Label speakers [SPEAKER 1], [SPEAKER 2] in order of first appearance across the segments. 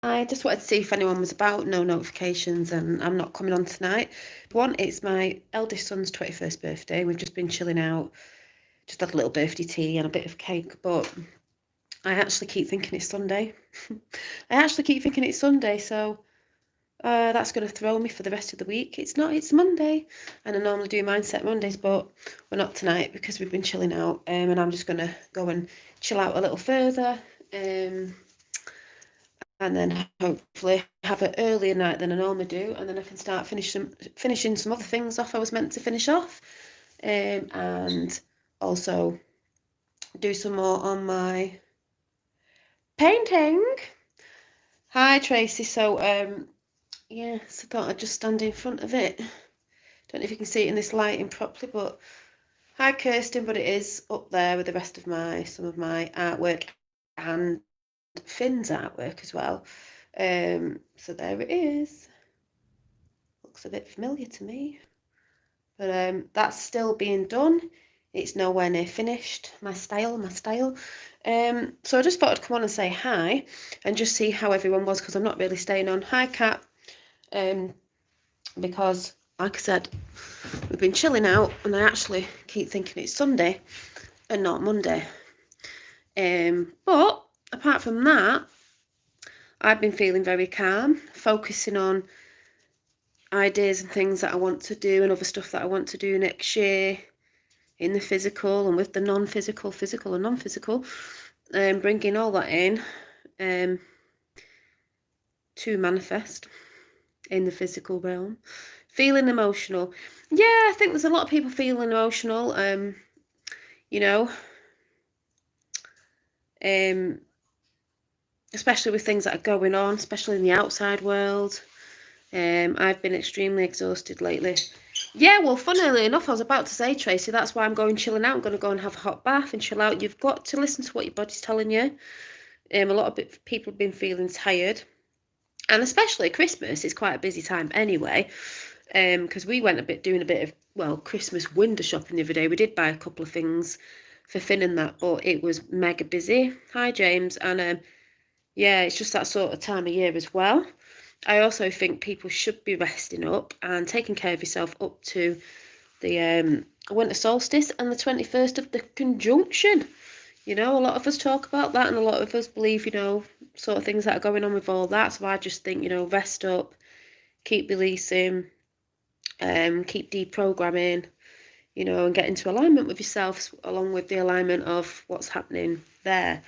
[SPEAKER 1] I just wanted to see if anyone was about. No notifications, and I'm not coming on tonight. One, it's my eldest son's 21st birthday. We've just been chilling out, just had a little birthday tea and a bit of cake, but I actually keep thinking it's Sunday. So that's going to throw me for the rest of the week. It's not, it's Monday, and I normally do Mindset Mondays, but we're not tonight because we've been chilling out, and I'm just going to go and chill out a little further, and then hopefully have an earlier night than I normally do, and then I can start finishing some other things off I was meant to finish off, and also do some more on my painting. Hi Tracy. So yes, I thought I'd just stand in front of it. Don't know if you can see it in this lighting properly, but hi Kirsten. But it is up there with the rest of some of my artwork and Finn's artwork as well. So there it is. Looks a bit familiar to me, but that's still being done. It's nowhere near finished. My style. So I just thought I'd come on and say hi and just see how everyone was, because I'm not really staying on. Hi Kat. Because like I said, we've been chilling out, and I actually keep thinking it's Sunday and not Monday. But apart from that, I've been feeling very calm, focusing on ideas and things that I want to do and other stuff that I want to do next year in the physical and with the non-physical, physical and non-physical, bringing all that in to manifest in the physical realm. Feeling emotional. Yeah, I think there's a lot of people feeling emotional, especially with things that are going on, especially in the outside world. I've been extremely exhausted lately. Yeah, well, funnily enough, I was about to say, Tracy, that's why I'm going chilling out. I'm going to go and have a hot bath and chill out. You've got to listen to what your body's telling you. A lot of people have been feeling tired. And especially Christmas is quite a busy time anyway, because we went doing a bit of, Christmas window shopping the other day. We did buy a couple of things for Finn and that, but it was mega busy. Hi, James. And yeah, it's just that sort of time of year as well. I also think people should be resting up and taking care of yourself up to the winter solstice and the 21st of the conjunction. A lot of us talk about that, and a lot of us believe, sort of things that are going on with all that. So I just think, rest up, keep releasing, keep deprogramming, and get into alignment with yourself, along with the alignment of what's happening there.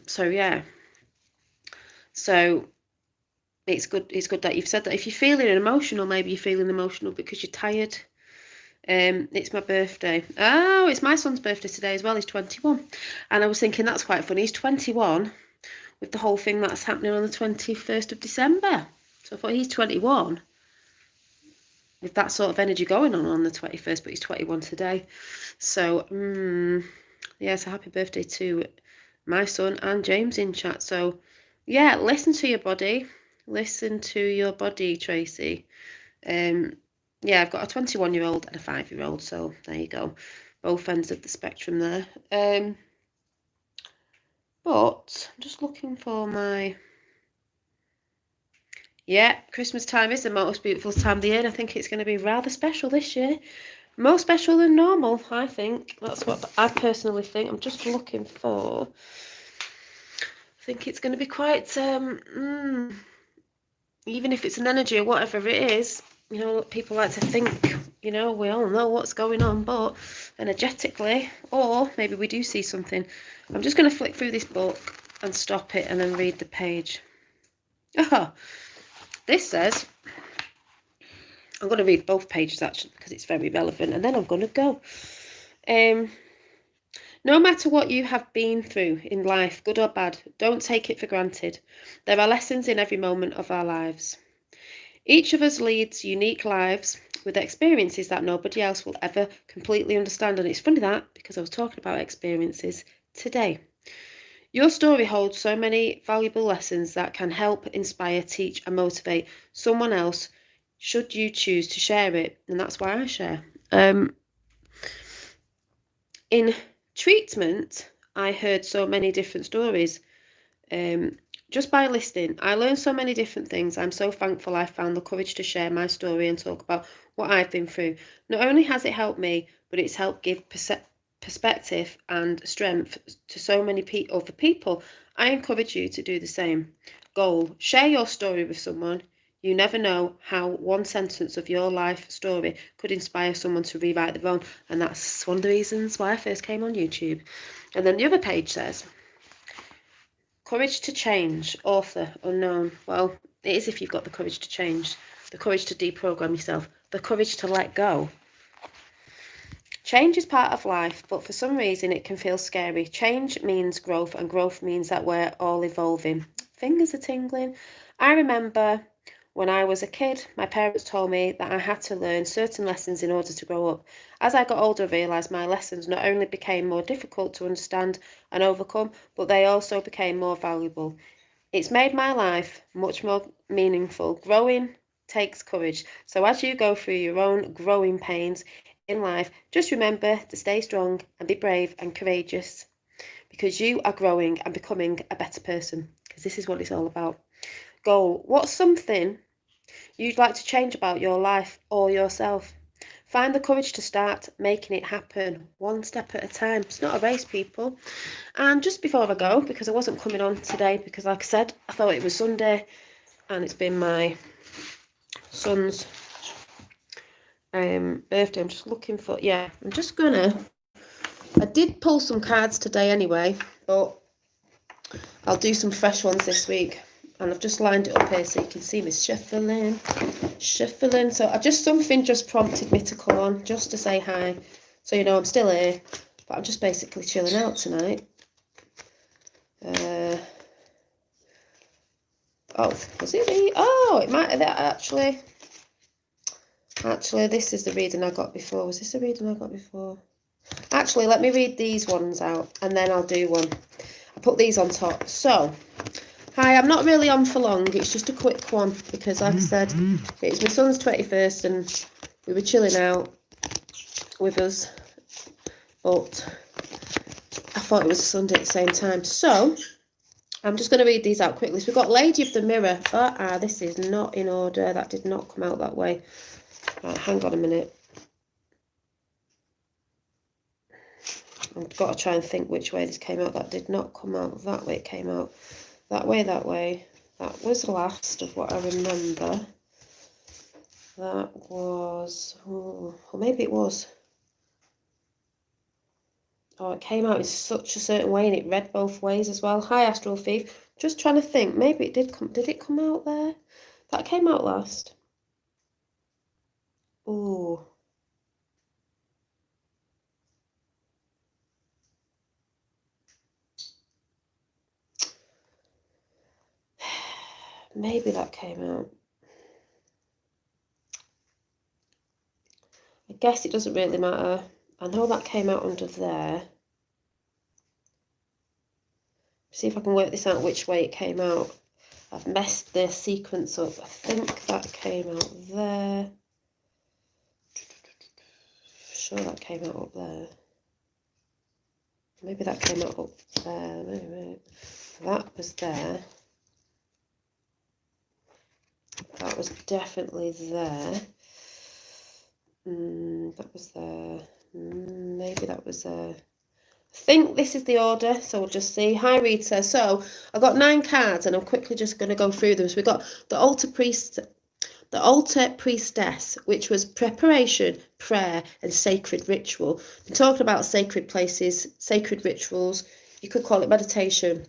[SPEAKER 1] So yeah. So it's good that you've said that. If you're feeling emotional, maybe you're feeling emotional because you're tired. It's my birthday. Oh, it's my son's birthday today as well. He's 21. And I was thinking that's quite funny. He's 21 with the whole thing that's happening on the 21st of December. So I thought he's 21 with that sort of energy going on the 21st, but he's 21 today. So, so happy birthday to my son and James in chat. So, yeah, listen to your body. Listen to your body, Tracy. Yeah, I've got a 21-year-old and a 5-year-old, so there you go. Both ends of the spectrum there. But I'm just looking for my... Yeah, Christmas time is the most beautiful time of the year, and I think it's going to be rather special this year. More special than normal, I think. That's what I personally think. I'm just looking for... I think it's going to be quite... even if it's an energy or whatever it is, people like to think, we all know what's going on, but energetically, or maybe we do see something. I'm just going to flick through this book and stop it and then read the page. This says, I'm going to read both pages actually because it's very relevant, and then I'm going to go. No matter what you have been through in life, good or bad, don't take it for granted. There are lessons in every moment of our lives. Each of us leads unique lives with experiences that nobody else will ever completely understand. And it's funny that, because I was talking about experiences today. Your story holds so many valuable lessons that can help, inspire, teach, and motivate someone else should you choose to share it. And that's why I share. In treatment, I heard so many different stories just by listening. I learned so many different things. I'm so thankful I found the courage to share my story and talk about what I've been through. Not only has it helped me, but it's helped give perspective and strength to so many other people. I encourage you to do the same. Goal: share your story with someone. You never know how one sentence of your life story could inspire someone to rewrite their own. And that's one of the reasons why I first came on YouTube. And then the other page says, courage to change, author, unknown. Well, it is if you've got the courage to change, the courage to deprogram yourself, the courage to let go. Change is part of life, but for some reason it can feel scary. Change means growth, and growth means that we're all evolving. Fingers are tingling. I remember when I was a kid, my parents told me that I had to learn certain lessons in order to grow up. As I got older, I realised my lessons not only became more difficult to understand and overcome, but they also became more valuable. It's made my life much more meaningful. Growing takes courage. So as you go through your own growing pains in life, just remember to stay strong and be brave and courageous, because you are growing and becoming a better person, because this is what it's all about. Goal: what's something you'd like to change about your life or yourself? Find the courage to start making it happen, one step at a time. It's not a race, people. And just before I go, because I wasn't coming on today, because like I said, I thought it was Sunday, and it's been my son's birthday. I'm just looking for, I did pull some cards today anyway, but I'll do some fresh ones this week. And I've just lined it up here so you can see me shuffling. So something just prompted me to come on, just to say hi. So you know I'm still here, but I'm just basically chilling out tonight. Was it me? Oh, it might have actually. Actually, this is the reading I got before. Was this the reading I got before? Actually, let me read these ones out, and then I'll do one. I put these on top. So, hi, I'm not really on for long. It's just a quick one because, like I said, it's my son's 21st and we were chilling out with us. But I thought it was a Sunday at the same time. So, I'm just going to read these out quickly. So, we've got Lady of the Mirror. This is not in order. That did not come out that way. Right, hang on a minute. I've got to try and think which way this came out. That did not come out that way. It came out that way. That was the last of what I remember. That was, or maybe it was. Oh, it came out in such a certain way, and it read both ways as well. Hi, Astral Thief. Just trying to think. Maybe it did come. Did it come out there? That came out last. Oh. Maybe that came out. I guess it doesn't really matter. I know that came out under there. See if I can work this out which way it came out. I've messed the sequence up. I think that came out there. Sure, that came out up there. Maybe that came out up there. Maybe. That was there. That was definitely there. That was there. Maybe that was there. I think this is the order, so we'll just see. Hi, Rita. So I got 9 cards, and I'm quickly just going to go through them. So we got the altar priestess, which was preparation, prayer, and sacred ritual. We're talking about sacred places, sacred rituals. You could call it meditation.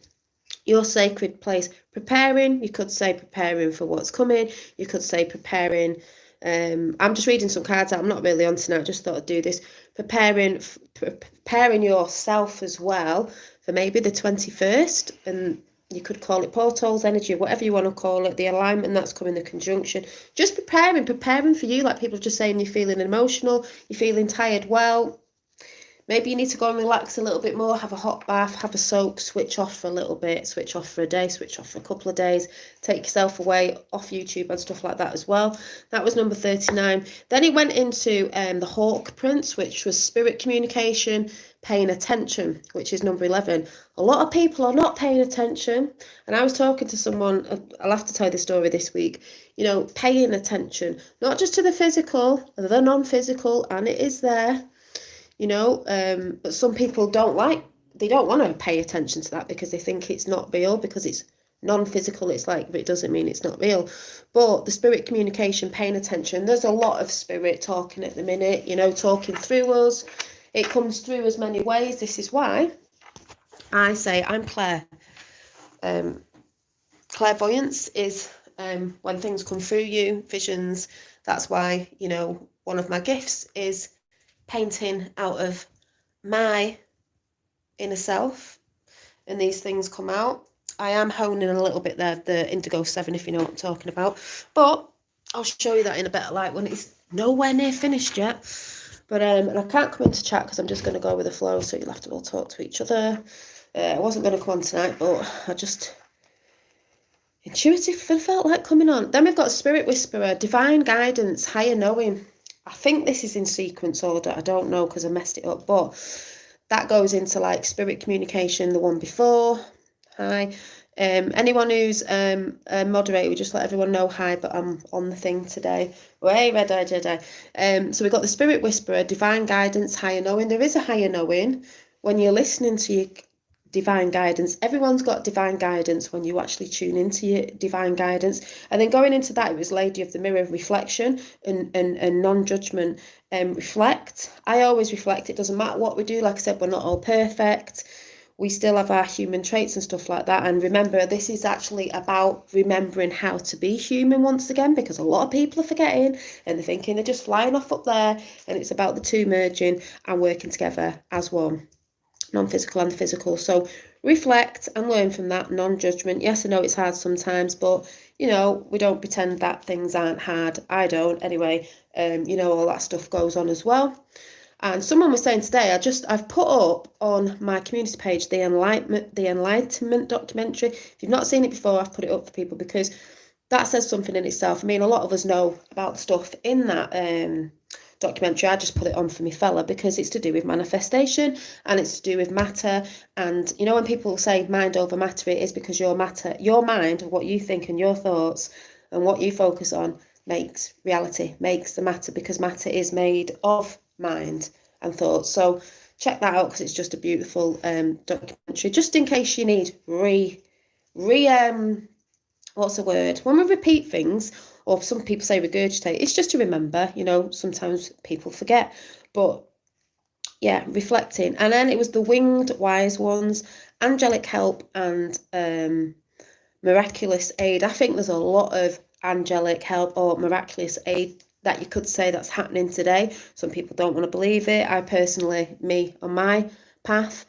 [SPEAKER 1] Your sacred place, preparing. You could say preparing for what's coming. You could say preparing. I'm just reading some cards out. I'm not really on tonight. I just thought I'd do this. Preparing yourself as well for maybe the 21st, and you could call it portals, energy, whatever you want to call it, the alignment that's coming, the conjunction. Just preparing for you, like people are just saying you're feeling emotional, you're feeling tired. Well, Maybe you need to go and relax a little bit more, have a hot bath, have a soak, switch off for a little bit, switch off for a day, switch off for a couple of days, take yourself away off YouTube and stuff like that as well. That was number 39. Then he went into the Hawk Prince, which was spirit communication, paying attention, which is number 11. A lot of people are not paying attention. And I was talking to someone, I'll have to tell you the story this week, you know, paying attention, not just to the physical, the non-physical, and it is there. You know, but some people they don't want to pay attention to that because they think it's not real, because it's non-physical. It's like, but it doesn't mean it's not real. But the spirit communication, paying attention, there's a lot of spirit talking at the minute, you know, talking through us. It comes through as many ways. This is why I say I'm Claire. Clairvoyance is when things come through you, visions. That's why, you know, one of my gifts is painting out of my inner self, and these things come out. I am honing a little bit there, the Indigo 7, if you know what I'm talking about, but I'll show you that in a better light when it's nowhere near finished yet. But and I can't come into chat because I'm just going to go with the flow, so you'll have to all talk to each other. I wasn't going to come on tonight, but I just intuitive felt like coming on. Then we've got Spirit Whisperer, Divine Guidance, Higher Knowing. I think this is in sequence order. I don't know because I messed it up, but that goes into like spirit communication, the one before. Hi. Anyone who's a moderator, we just let everyone know hi, but I'm on the thing today. Way Red Eye Jedi. So we've got the Spirit Whisperer, Divine Guidance, Higher Knowing. There is a higher knowing when you're listening to your divine guidance. Everyone's got divine guidance when you actually tune into your divine guidance. And then going into that, it was Lady of the Mirror, reflection and non-judgment. Reflect. I always reflect. It doesn't matter what we do. Like I said, we're not all perfect. We still have our human traits and stuff like that. And remember, this is actually about remembering how to be human once again, because a lot of people are forgetting and they're thinking they're just flying off up there. And it's about the two merging and working together as one. Non-physical and physical. So reflect and learn from that. Non-judgment. Yes, I know it's hard sometimes, but you know, we don't pretend that things aren't hard. I don't anyway. You know, all that stuff goes on as well. And someone was saying today, I've put up on my community page the Enlightenment documentary. If you've not seen it before, I've put it up for people because that says something in itself. I mean, a lot of us know about stuff in that documentary. I just put it on for me fella because it's to do with manifestation and it's to do with matter. And you know, when people say mind over matter, it is because your mind, what you think and your thoughts and what you focus on makes reality, makes the matter, because matter is made of mind and thoughts. So check that out because it's just a beautiful documentary, just in case you need what's the word, when we repeat things, or some people say regurgitate, it's just to remember. You know, sometimes people forget, but yeah, reflecting. And then it was the Winged Wise Ones, Angelic Help and Miraculous Aid. I think there's a lot of angelic help or miraculous aid that you could say that's happening today. Some people don't want to believe it. I personally, me on my path,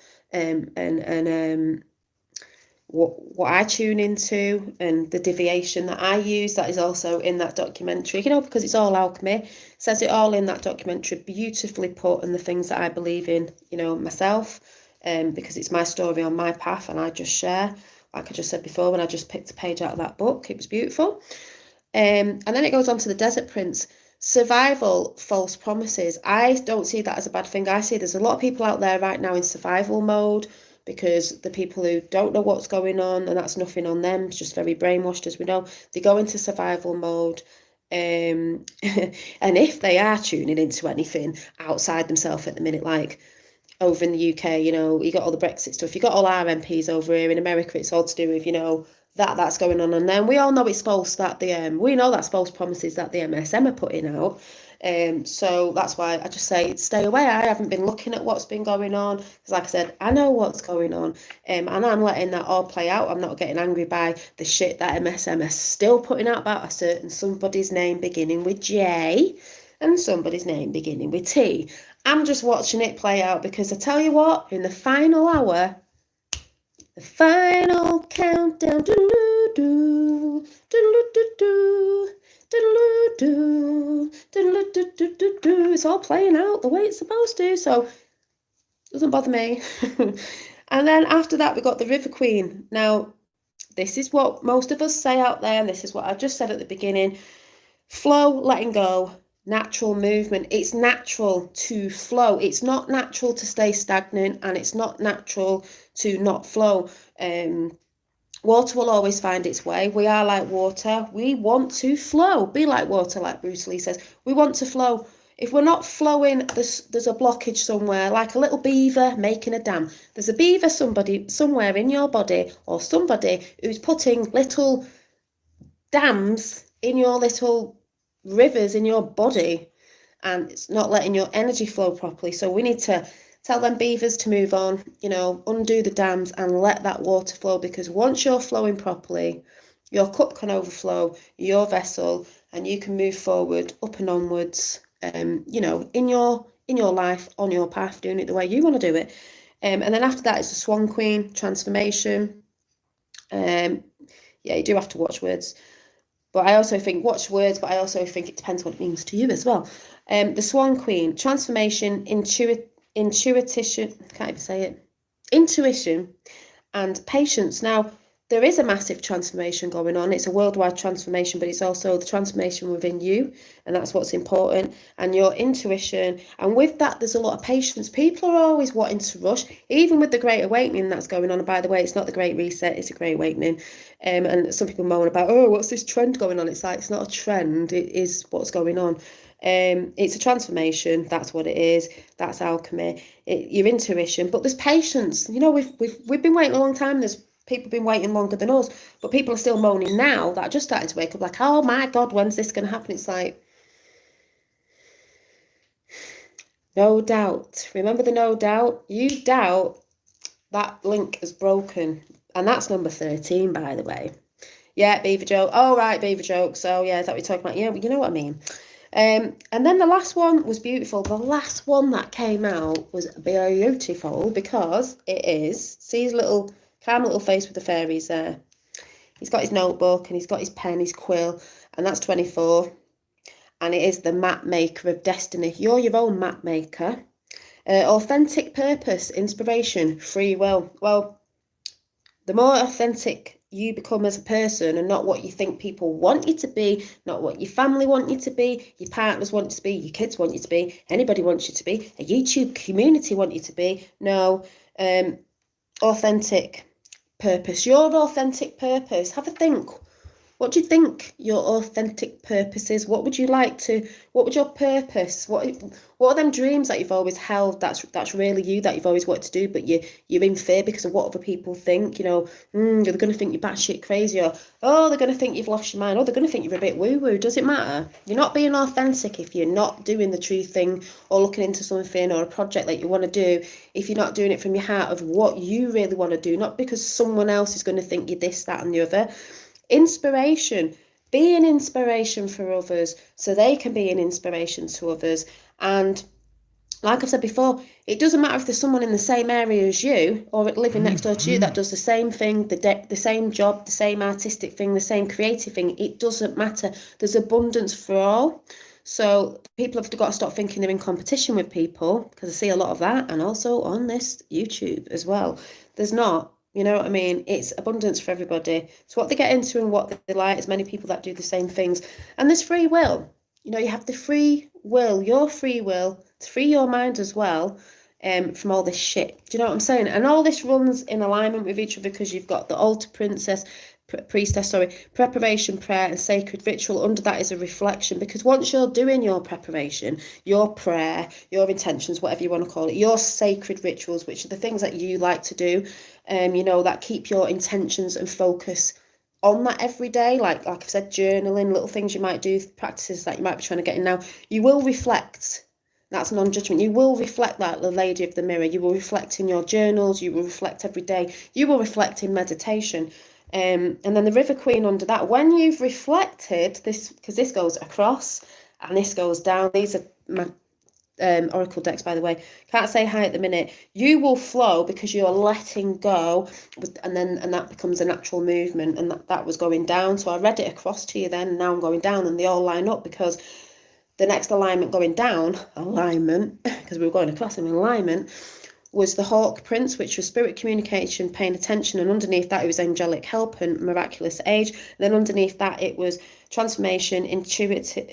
[SPEAKER 1] what I tune into and the deviation that I use, that is also in that documentary, you know, because it's all alchemy. It says it all in that documentary, beautifully put, and the things that I believe in, you know, myself, because it's my story on my path and I just share, like I just said before, when I just picked a page out of that book, it was beautiful. And then it goes on to the Desert Prince. Survival, false promises. I don't see that as a bad thing. I see there's a lot of people out there right now in survival mode, because the people who don't know what's going on, and that's nothing on them, it's just very brainwashed, as we know, they go into survival mode. And if they are tuning into anything outside themselves at the minute, like over in the UK, you know, you got all the Brexit stuff, you got all our MPs over here in America, it's all to do with, you know, that's going on. And then we all know it's false, that we know that's false promises that the MSM are putting out. So that's why I just say stay away. I haven't been looking at what's been going on, because like I said, I know what's going on, and I'm letting that all play out. I'm not getting angry by the shit that MSM is still putting out about a certain somebody's name beginning with J and somebody's name beginning with T. I'm just watching it play out, because I tell you what, in the final hour, the final countdown, do-do-do, do-do-do-do, do-do-do, do-do-do-do-do, it's all playing out the way it's supposed to. So Doesn't bother me. And then after that, we got the River Queen. Now, this is what most of us say out there, and this is what I just said at the beginning. Flow, letting go, natural movement. It's natural to flow. It's not natural to stay stagnant, and it's not natural to not flow. Water will always find its way. We are like water. We want to flow. Be like water, like Bruce Lee says. We want to flow. If we're not flowing, there's a blockage somewhere, like a little beaver making a dam. There's a beaver somewhere in your body, or somebody who's putting little dams in your little rivers in your body, and it's not letting your energy flow properly. So we need to tell them beavers to move on, undo the dams and let that water flow, because once you're flowing properly, your cup can overflow, your vessel, and you can move forward, up and onwards, in your life, on your path, doing it the way you want to do it. And then after that is the Swan Queen, transformation. Yeah, you do have to watch words. But I also think watch words, but I also think it depends what it means to you as well. The Swan Queen, transformation, intuition, can't even say it, intuition and patience. Now, there is a massive transformation going on. It's a worldwide transformation, but it's also the transformation within you, and that's what's important, and your intuition. And with that, there's a lot of patience. People are always wanting to rush, even with the Great Awakening that's going on. And by the way, it's not the Great Reset, it's a Great Awakening. And some people moan about, oh, what's this trend going on? It's like, it's not a trend, it is what's going on. It's a transformation. That's what it is. That's alchemy. Your intuition, but there's patience. We've been waiting a long time. There's people have been waiting longer than us, but people are still moaning now that are just starting to wake up, like, oh my God, when's this going to happen? It's like, no doubt. Remember the no doubt? You doubt, that link is broken. And that's number 13, by the way. Yeah, beaver joke. Oh, right, beaver joke. So, yeah, is that what you're talking about? Yeah, you know what I mean. And then the last one was beautiful. The last one that came out was beautiful because it is, see his little calm little face with the fairies there. He's got his notebook and he's got his pen, his quill, and that's 24. And it is the map maker of destiny. You're your own map maker. Authentic purpose, inspiration, free will. Well, the more authentic you become as a person, and not what you think people want you to be, not what your family want you to be, your partners want you to be, your kids want you to be, anybody wants you to be, a YouTube community want you to be. No, authentic purpose, your authentic purpose. Have a think. What do you think your authentic purpose is? What would your purpose? What are them dreams that you've always held that's really you, that you've always wanted to do, but you're in fear because of what other people think? They're going to think you're batshit crazy, or, oh, they're going to think you've lost your mind, or they're going to think you're a bit woo-woo. Does it matter? You're not being authentic if you're not doing the true thing, or looking into something or a project that you want to do, if you're not doing it from your heart of what you really want to do, not because someone else is going to think you're this, that, and the other. Inspiration. Be an inspiration for others so they can be an inspiration to others. And like I've said before, it doesn't matter if there's someone in the same area as you or living next door to you that does the same thing, the same job, the same artistic thing, the same creative thing. It doesn't matter. There's abundance for all. So people have got to stop thinking they're in competition with people, because I see a lot of that, and also on this YouTube as well. There's not. You know what I mean? It's abundance for everybody. It's what they get into and what they like. There's many people that do the same things. And there's free will. You have the free will, your free will, to free your mind as well, from all this shit. Do you know what I'm saying? And all this runs in alignment with each other, because you've got the altar priestess, preparation, prayer, and sacred ritual. Under that is a reflection, because once you're doing your preparation, your prayer, your intentions, whatever you want to call it, your sacred rituals, which are the things that you like to do, that keep your intentions and focus on that every day, like I've said, journaling, little things you might do, practices that you might be trying to get in now, you will reflect. That's non-judgment. You will reflect like the lady of the mirror. You will reflect in your journals. You will reflect every day. You will reflect in meditation. And then the River Queen under that, when you've reflected this, because this goes across and this goes down. These are my oracle decks, by the way. Can't say hi at the minute. You will flow because you're letting go, and that becomes a natural movement. And that was going down. So I read it across to you then, and now I'm going down, and they all line up, because the next alignment going down, because we were going across in alignment, was the Hawk Prince, which was spirit communication, paying attention, and underneath that it was angelic help and miraculous aid. And then underneath that it was transformation, intuition,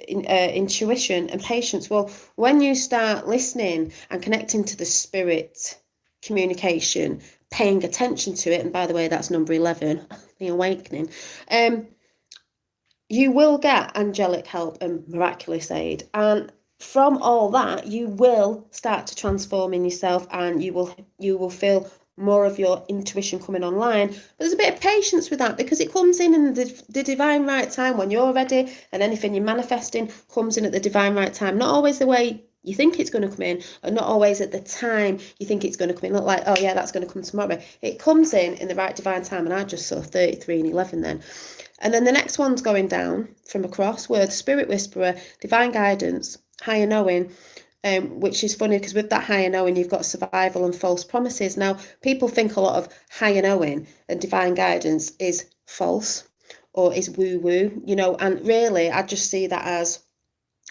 [SPEAKER 1] and patience. Well, when you start listening and connecting to the spirit communication, paying attention to it, and by the way, that's number 11, the awakening, you will get angelic help and miraculous aid. And from all that, you will start to transform in yourself, and you will feel more of your intuition coming online. But there's a bit of patience with that, because it comes in the divine right time when you're ready, and anything you're manifesting comes in at the divine right time. Not always the way you think it's going to come in, and not always at the time you think it's going to come in. Not like, oh yeah, that's going to come tomorrow. It comes in the right divine time, and I just saw 33 and 11 then. And then the next one's going down from across, word, spirit whisperer, divine guidance, higher knowing, which is funny because with that higher knowing, you've got survival and false promises. Now, people think a lot of higher knowing and divine guidance is false or is woo-woo, you know, and really I just see that as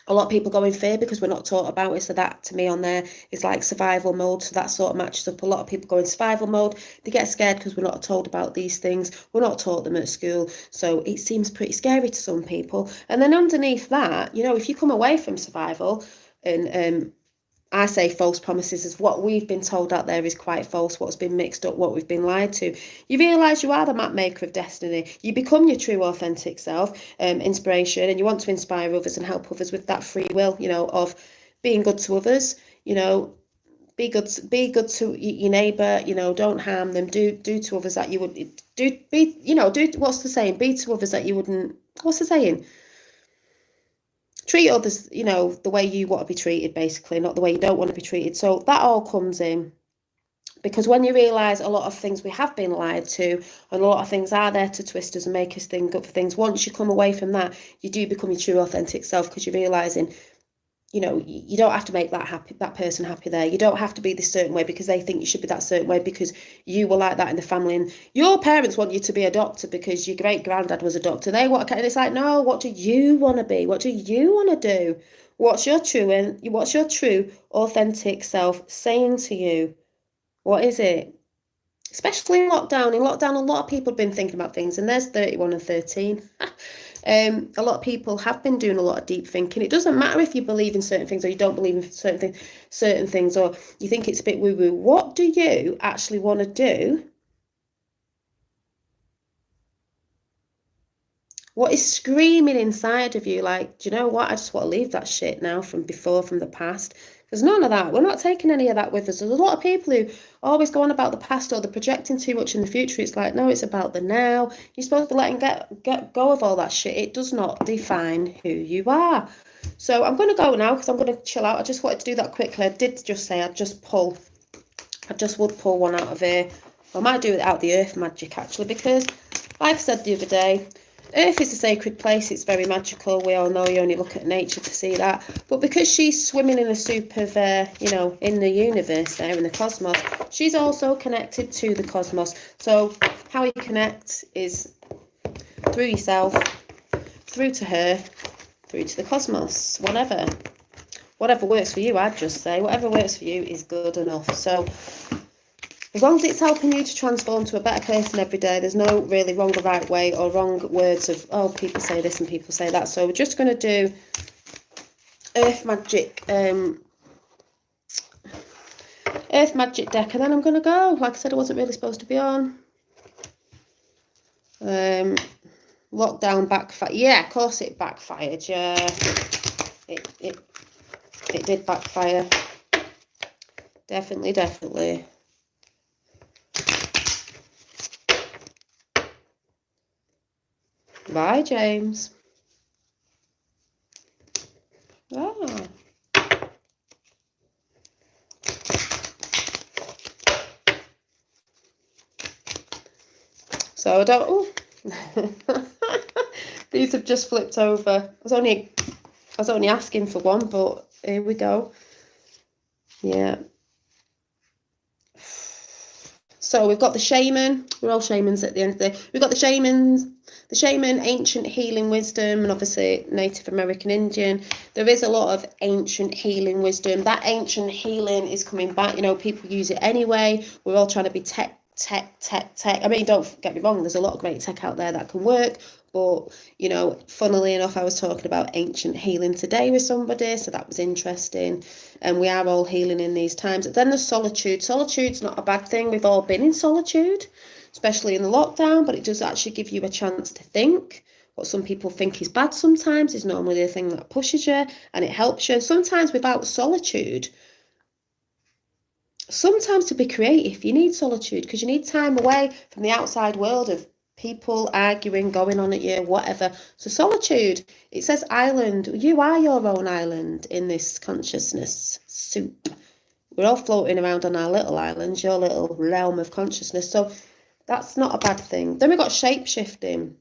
[SPEAKER 1] a lot of people go in fear because we're not taught about it. So that to me on there is like survival mode. So that sort of matches up. A lot of people go in survival mode. They get scared because we're not told about these things. We're not taught them at school. So it seems pretty scary to some people. And then underneath that, you know, if you come away from survival and I say false promises is what we've been told out there is quite false, what's been mixed up, what we've been lied to. You realise you are the map maker of destiny. You become your true authentic self, inspiration, and you want to inspire others and help others with that free will, you know, of being good to others, you know, be good to your neighbour, you know, don't harm them, do to others that you would do, be, you know, do, what's the saying, be to others that you wouldn't, what's the saying? Treat others, you know, the way you want to be treated, basically, not the way you don't want to be treated. So that all comes in, because when you realise a lot of things we have been lied to, and a lot of things are there to twist us and make us think up for things, once you come away from that, you do become your true authentic self, because you're realising, you know, you don't have to make that person happy there. You don't have to be this certain way because they think you should be that certain way because you were like that in the family. And your parents want you to be a doctor because your great granddad was a doctor. They want, and it's like, no, what do you want to be? What do you want to do? What's your true authentic self saying to you? What is it? Especially in lockdown. In lockdown, a lot of people have been thinking about things, and there's 31 and 13. A lot of people have been doing a lot of deep thinking. It doesn't matter if you believe in certain things or you don't believe in certain things, or you think it's a bit woo-woo. What do you actually want to do? What is screaming inside of you? Like, do you know what? I just want to leave that shit now from before, from the past. There's none of that. We're not taking any of that with us. There's a lot of people who always go on about the past, or they're projecting too much in the future. It's like, no, it's about the now. You're supposed to let and get go of all that shit. It does not define who you are. So I'm going to go now because I'm going to chill out. I just wanted to do that quickly. I did just say I just would pull one out of here. I might do it out the earth magic actually, because like I said the other day, Earth is a sacred place. It's very magical. We all know you only look at nature to see that. But because she's swimming in a soup of, you know, in the universe there, in the cosmos, she's also connected to the cosmos. So how you connect is through yourself, through to her, through to the cosmos, whatever. Whatever works for you, I'd just say. Whatever works for you is good enough. So as long as it's helping you to transform to a better person every day, there's no really wrong or right way or wrong words of, oh, people say this and people say that. So we're just going to do Earth Magic deck, and then I'm going to go. Like I said, I wasn't really supposed to be on. Lockdown backfired. Yeah, of course it backfired. Yeah, it did backfire. Definitely. Bye, James. Ah. So I don't. Oh. These have just flipped over. I was only asking for one, but here we go. Yeah. So we've got the shaman. We're all shamans at the end of the day. We've got the shaman, ancient healing wisdom, and obviously Native American Indian. There is a lot of ancient healing wisdom. That ancient healing is coming back. You know, people use it anyway. We're all trying to be tech. I mean, don't get me wrong, there's a lot of great tech out there that can work. But, you know, funnily enough, I was talking about ancient healing today with somebody, so that was interesting. And we are all healing in these times. Then there's solitude. Solitude's not a bad thing. We've all been in solitude, especially in the lockdown, but it does actually give you a chance to think. What some people think is bad sometimes is normally the thing that pushes you and it helps you. Sometimes without solitude, sometimes to be creative, you need solitude because you need time away from the outside world of people arguing, going on at you, whatever. So solitude, it says island. You are your own island in this consciousness soup. We're all floating around on our little islands, your little realm of consciousness. So that's not a bad thing. Then we've got shape-shifting.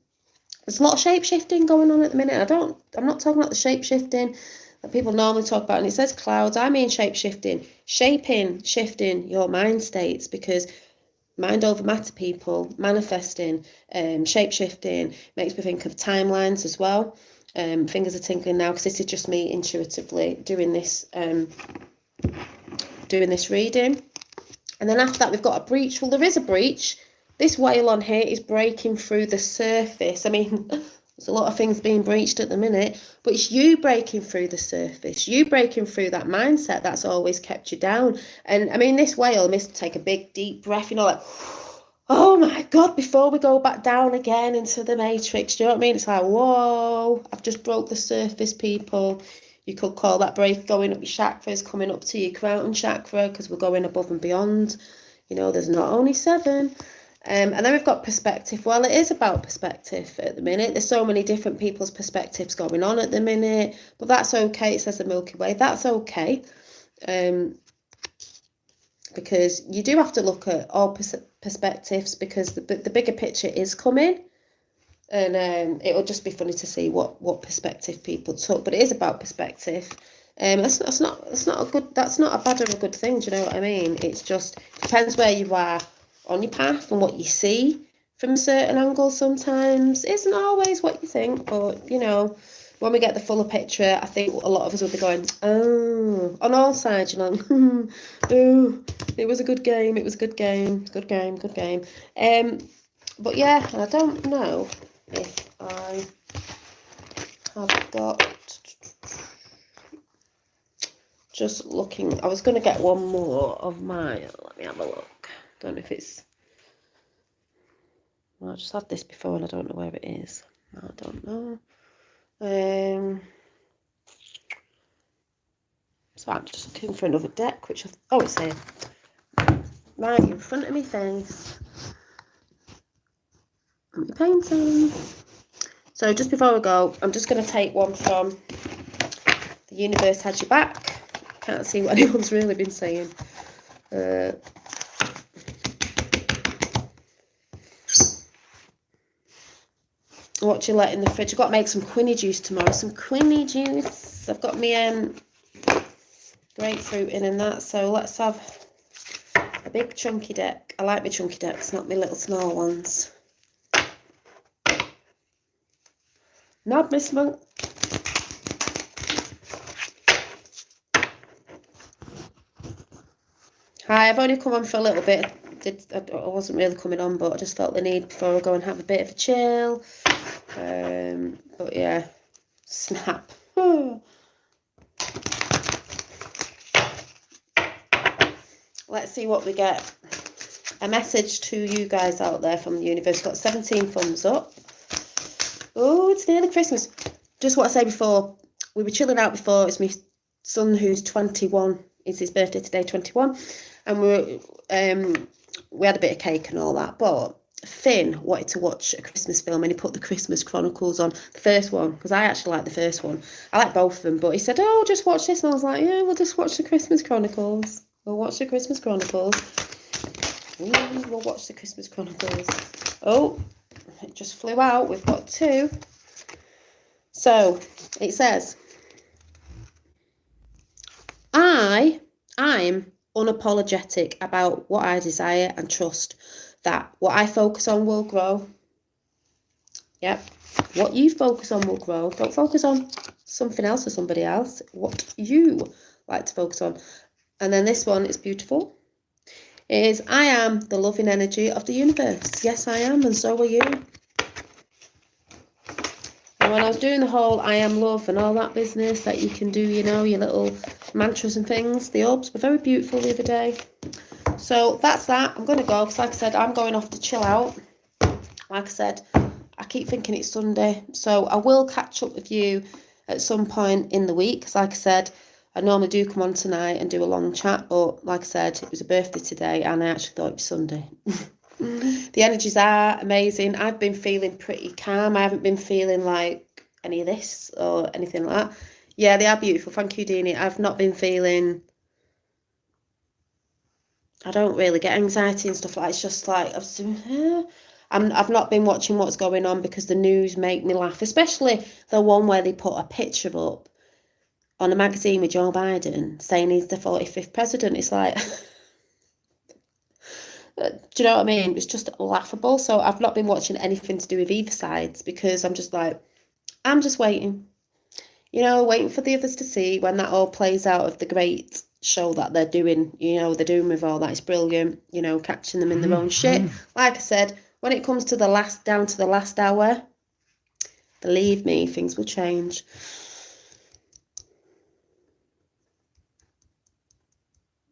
[SPEAKER 1] There's a lot of shape-shifting going on at the minute. I'm not talking about the shape-shifting that people normally talk about, and it says clouds. I mean shape-shifting, shifting your mind states, because mind over matter people, manifesting, shape-shifting, makes me think of timelines as well. Fingers are tingling now because this is just me intuitively doing this reading. And then after that we've got a breach. Well, there is a breach. This whale on here is breaking through the surface. I mean, there's a lot of things being breached at the minute, but it's you breaking through the surface, you breaking through that mindset that's always kept you down. And I mean, this whale must take a big, deep breath, you know, like, oh my God, before we go back down again into the matrix. Do you know what I mean? It's like, whoa, I've just broke the surface, people. You could call that break going up your chakras, coming up to your crown chakra, because we're going above and beyond. You know, there's not only 7. And then we've got perspective. Well, it is about perspective at the minute. There's so many different people's perspectives going on at the minute, but that's okay. It says the Milky Way. That's okay. Because you do have to look at all perspectives, because the bigger picture is coming. And it'll just be funny to see what perspective people took. But it is about perspective. That's not a bad or a good thing. Do you know what I mean? It's just depends where you are on your path, and what you see from certain angles sometimes isn't always what you think. But, you know, when we get the fuller picture, I think a lot of us will be going, oh, on all sides, you know, oh, it was a good game, good game. But yeah, I don't know if I have got, just looking, I was going to get one more of mine. Let me have a look. Don't know if it's, well, I just had this before and I don't know where it is. I don't know. So I'm just looking for another deck, which it's here, right in front of my face. I'm painting. So just before we go, I'm just going to take one from The Universe Has Your Back. Can't see what anyone's really been saying. What you let in the fridge? I've got to make some quinny juice tomorrow. Some quinny juice. I've got my grapefruit in and that. So let's have a big chunky deck. I like my chunky decks, not my little small ones. Not Miss Monk. Hi, I've only come on for a little bit. I wasn't really coming on, but I just felt the need before I go and have a bit of a chill. But yeah, snap. Let's see what we get. A message to you guys out there from the universe. Got 17 thumbs up. Oh, it's nearly Christmas. Just what I said before, we were chilling out before. It's my son who's 21. It's his birthday today, 21. And we had a bit of cake and all that. But Finn wanted to watch a Christmas film and he put the Christmas Chronicles on, the first one, because I actually like the first one. I like both of them, but he said, oh, just watch this. And I was like, yeah, we'll just watch the Christmas Chronicles. We'll watch the Christmas Chronicles. We'll watch the Christmas Chronicles. Oh, it just flew out. We've got 2. So it says, I'm unapologetic about what I desire and trust that what I focus on will grow. Yep. What you focus on will grow. Don't focus on something else or somebody else. What you like to focus on. And then this one is beautiful. It is, I am the loving energy of the universe. Yes, I am, and so are you. And when I was doing the whole I am love and all that business that you can do, you know, your little mantras and things, the orbs were very beautiful the other day. So that's that. I'm going to go because, like I said, I'm going off to chill out. Like I said, I keep thinking it's Sunday. So I will catch up with you at some point in the week. Because, like I said, I normally do come on tonight and do a long chat. But, like I said, it was a birthday today and I actually thought it was Sunday. The energies are amazing. I've been feeling pretty calm. I haven't been feeling like any of this or anything like that. Yeah, they are beautiful. Thank you, Deanie. I've not been feeling... I don't really get anxiety and stuff like that. It's just like... I've not been watching what's going on because the news make me laugh. Especially the one where they put a picture up on a magazine with Joe Biden saying he's the 45th president. It's like... Do you know what I mean? It's just laughable. So I've not been watching anything to do with either sides because I'm just like, I'm just waiting. You know, waiting for the others to see when that all plays out of the great show that they're doing. You know, they're doing with all that. It's brilliant. You know, catching them in their own shit. Like I said, when it comes to down to the last hour, believe me, things will change.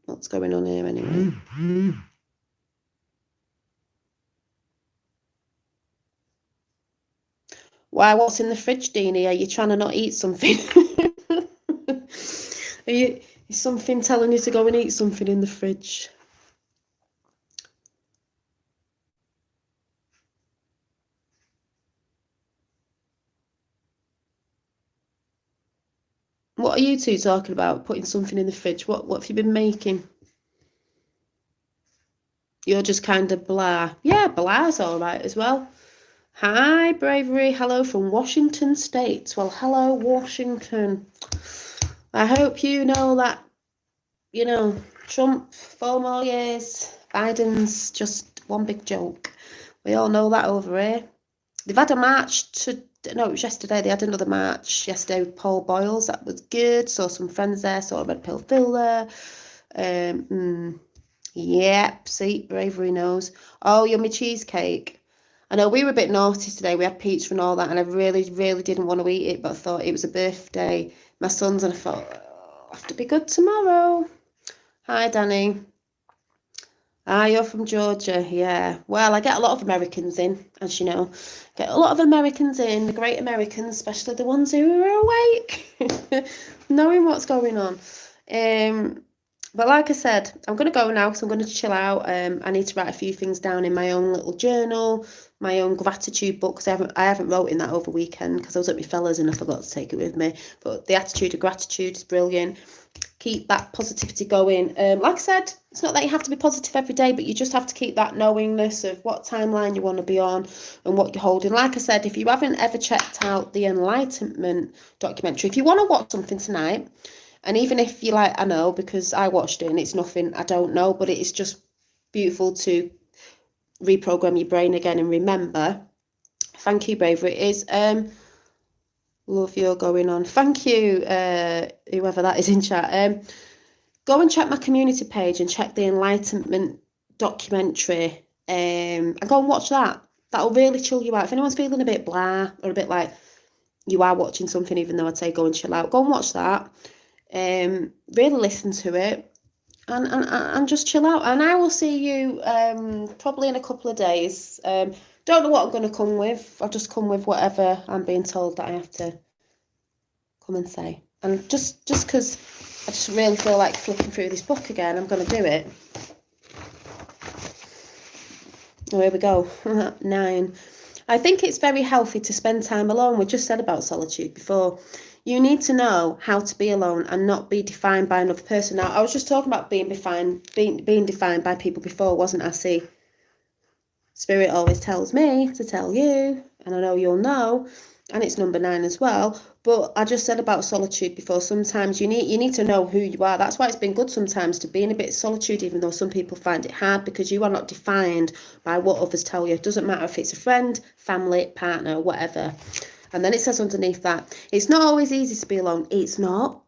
[SPEAKER 1] What's going on here anyway? Why, what's in the fridge, Deanie? Are you trying to not eat something? Is something telling you to go and eat something in the fridge? What are you two talking about? Putting something in the fridge? What have you been making? You're just kind of blah. Yeah, blah's all right as well. Hi, Bravery. Hello from Washington State. Well, hello, Washington. I hope you know that, you know, Trump, 4 more years. Biden's just one big joke. We all know that over here. They've had a march no, it was yesterday. They had another march yesterday with Paul Boyles. That was good. Saw some friends there. Saw a Red Pill Phil there. Yep, see, Bravery knows. Oh, yummy cheesecake. I know we were a bit naughty today. We had pizza and all that, and I really, really didn't want to eat it, but I thought it was a birthday. My son's, and I thought, I'll have to be good tomorrow. Hi, Danny. Ah, you're from Georgia, yeah. Well, I get a lot of Americans in, as you know. Get a lot of Americans in, the great Americans, especially the ones who are awake, knowing what's going on. But like I said, I'm going to go now because I'm going to chill out. I need to write a few things down in my own little journal, my own gratitude book, because I haven't wrote in that over weekend because I was at my fellas and I forgot to take it with me. But the attitude of gratitude is brilliant. Keep that positivity going. Like I said, it's not that you have to be positive every day, but you just have to keep that knowingness of what timeline you want to be on and what you're holding. Like I said, if you haven't ever checked out the Enlightenment documentary, if you want to watch something tonight, and even if you like, I know, because I watched it and it's nothing I don't know, but it's just beautiful to reprogram your brain again and remember. Thank you, Bravery. It is love you're going on. Thank you, whoever that is in chat. Go and check my community page and check the Enlightenment documentary. And go and watch that. That'll really chill you out. If anyone's feeling a bit blah or a bit like you are watching something, even though I'd say go and chill out, go and watch that. Really listen to it and just chill out. And I will see you probably in a couple of days. Don't know what I'm going to come with. I'll just come with whatever I'm being told that I have to come and say. And just because I just really feel like flicking through this book again, I'm going to do it. Oh, here we go. 9. I think it's very healthy to spend time alone. We just said about solitude before. You need to know how to be alone and not be defined by another person. Now, I was just talking about being defined by people before, wasn't I? See, Spirit always tells me to tell you, and I know you'll know, and it's number 9 as well. But I just said about solitude before. Sometimes you need to know who you are. That's why it's been good sometimes to be in a bit of solitude, even though some people find it hard, because you are not defined by what others tell you. It doesn't matter if it's a friend, family, partner, whatever. And then it says underneath that, it's not always easy to be alone. It's not.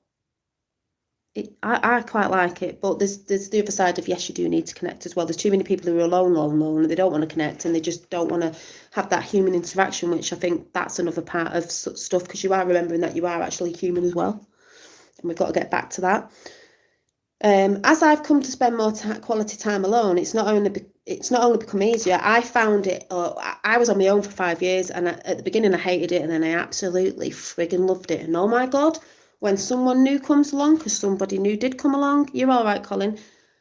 [SPEAKER 1] I quite like it, but there's the other side of, yes, you do need to connect as well. There's too many people who are alone, and they don't want to connect, and they just don't want to have that human interaction, which I think that's another part of stuff, because you are remembering that you are actually human as well, and we've got to get back to that. As I've come to spend more quality time alone, it's not only become easier. I found it. I was on my own for 5 years, and at the beginning I hated it, and then I absolutely friggin' loved it. And oh my God, when someone new comes along, because somebody new did come along, you're all right, Colin.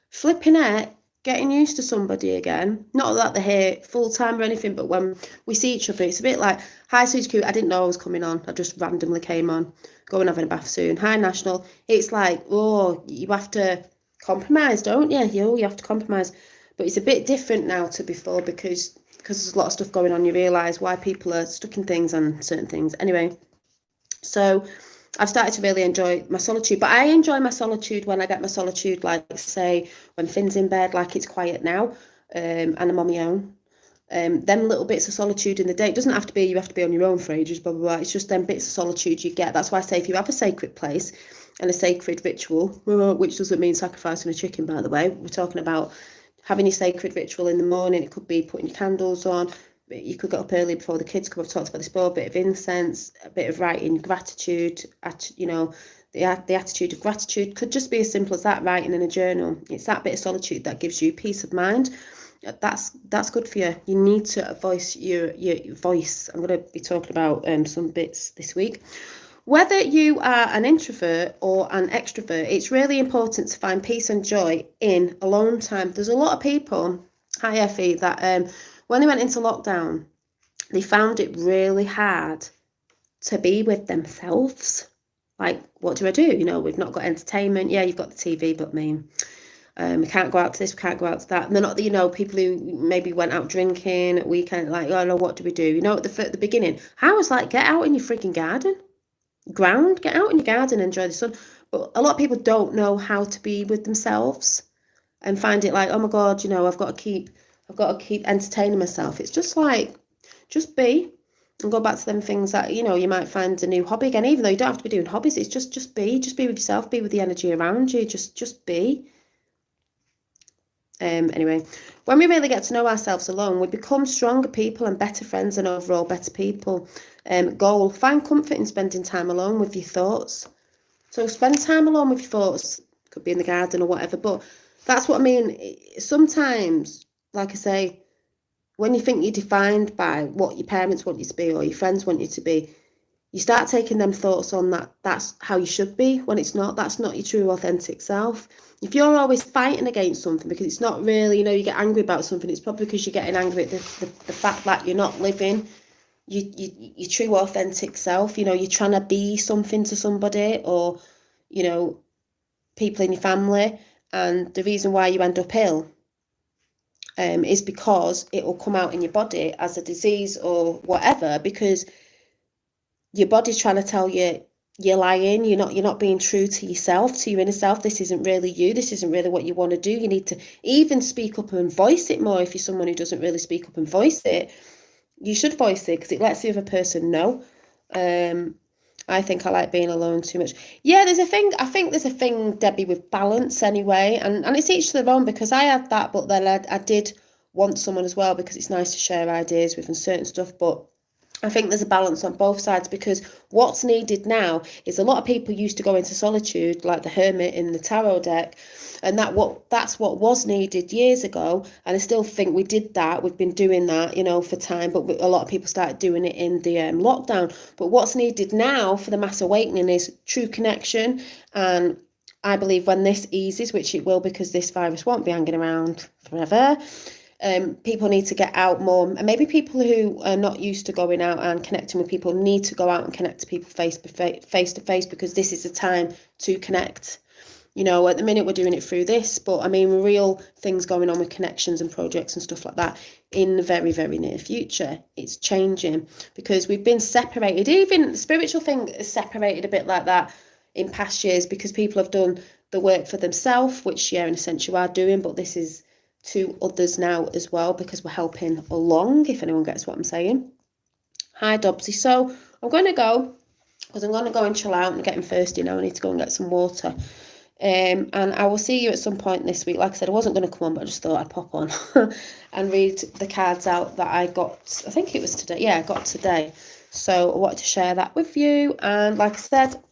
[SPEAKER 1] Flipping it, getting used to somebody again. Not that they're here full time or anything, but when we see each other, it's a bit like, hi, Sue's cute. I didn't know I was coming on. I just randomly came on. Go and having a bath soon. Hi, National. It's like, oh, you have to compromise, don't you? You have to compromise. But it's a bit different now to before, because there's a lot of stuff going on. You realise why people are stuck in things and certain things. Anyway, so I've started to really enjoy my solitude, but I enjoy my solitude when I get my solitude, like, say, when Finn's in bed, like it's quiet now, and I'm on my own. Them little bits of solitude in the day, it doesn't have to be you have to be on your own for ages, blah, blah, blah. It's just them bits of solitude you get. That's why I say, if you have a sacred place and a sacred ritual, which doesn't mean sacrificing a chicken, by the way, we're talking about having your sacred ritual in the morning. It could be putting your candles on. You could get up early before the kids come. I've talked about this before. A bit of incense, a bit of writing gratitude. The attitude of gratitude could just be as simple as that, writing in a journal. It's that bit of solitude that gives you peace of mind. That's good for you. You need to voice your voice. I'm going to be talking about some bits this week. Whether you are an introvert or an extrovert, it's really important to find peace and joy in alone time. There's a lot of people, hi Effie, that when they went into lockdown, they found it really hard to be with themselves. Like, what do I do? We've not got entertainment. Yeah, you've got the TV, but we can't go out to this, we can't go out to that. And they're not, people who maybe went out drinking at weekend, like, oh no, what do we do? At the beginning, I was like, get out in your freaking garden. Get out in your garden, enjoy the sun. But a lot of people don't know how to be with themselves and find it like, oh my God, I've got to keep entertaining myself. It's just like, just be, and go back to them things that, you might find a new hobby again, even though you don't have to be doing hobbies. It's just be with yourself, be with the energy around you, just be. Anyway, when we really get to know ourselves alone, we become stronger people and better friends and overall better people. Goal, find comfort in spending time alone with your thoughts. So spend time alone with your thoughts. Could be in the garden or whatever, but that's what I mean. Sometimes, like I say, when you think you're defined by what your parents want you to be or your friends want you to be, you start taking them thoughts on that's how you should be, when it's not. That's not your true authentic self. If you're always fighting against something because it's not really, you get angry about something, it's probably because you're getting angry at the fact that you're not living your true authentic self. You're trying to be something to somebody or, people in your family. And the reason why you end up ill is because it will come out in your body as a disease or whatever, because your body's trying to tell you you're lying, you're not being true to yourself, to your inner self. This isn't really you. This isn't really what you want to do. You need to even speak up and voice it more. If you're someone who doesn't really speak up and voice it, you should voice it, because it lets the other person know. I think I like being alone too much. Yeah, I think there's a thing, Debbie, with balance anyway. And it's each to their own, because I had that, but then I did want someone as well, because it's nice to share ideas with and certain stuff. But I think there's a balance on both sides, because what's needed now is, a lot of people used to go into solitude like the hermit in the tarot deck, and that's what was needed years ago. And I still think we did that. We've been doing that, for time, but a lot of people started doing it in the lockdown. But what's needed now for the mass awakening is true connection. And I believe when this eases, which it will, because this virus won't be hanging around forever, people need to get out more, and maybe people who are not used to going out and connecting with people need to go out and connect to people face to face, because this is the time to connect. You know, at the minute we're doing it through this, but I mean, real things going on with connections and projects and stuff like that in the very, very near future. It's changing because we've been separated. Even the spiritual thing is separated a bit like that in past years because people have done the work for themselves, which, yeah, in a sense you are doing, but this is to others now as well because we're helping along, if anyone gets what I'm saying. Hi, Dobsy. So I'm going to go because I'm going to go and chill out and getting thirsty now. I need to go and get some water. And I will see you at some point this week. Like I said, I wasn't going to come on, but I just thought I'd pop on and read the cards out that I got. I think it was today. Yeah, I got today. So I wanted to share that with you. And like I said,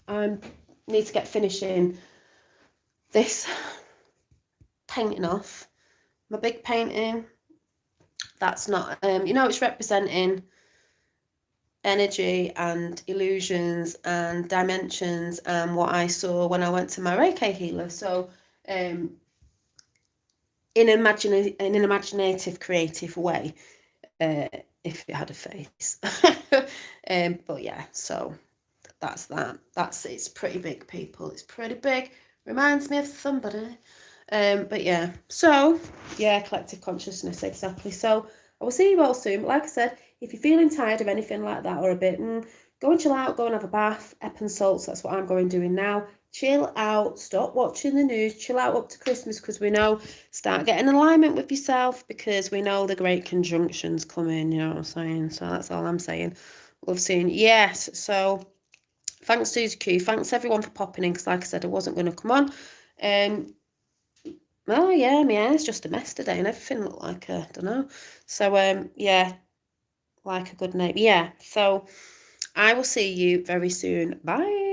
[SPEAKER 1] I need to get finishing this painting off. My big painting. That's not, it's representing energy and illusions and dimensions and what I saw when I went to my Reiki healer. So in an imaginative, creative way, if it had a face. But yeah, so that's that. It's pretty big, people. It's pretty big. Reminds me of somebody. But yeah, so yeah, collective consciousness, exactly. So I will see you all soon. But like I said, if you're feeling tired of anything like that or a bit, go and chill out, go and have a bath, Epsom salts. That's what I'm going doing now. Chill out, stop watching the news, chill out up to Christmas because we know, start getting alignment with yourself because we know the great conjunctions coming, you know what I'm saying? So that's all I'm saying. Love seeing you. Yes, so thanks, Susie Q. Thanks everyone for popping in because like I said, I wasn't going to come on. Oh yeah, my hair's just a mess today and everything looked like I don't know. So yeah, like a good neighbour. Yeah. So I will see you very soon. Bye.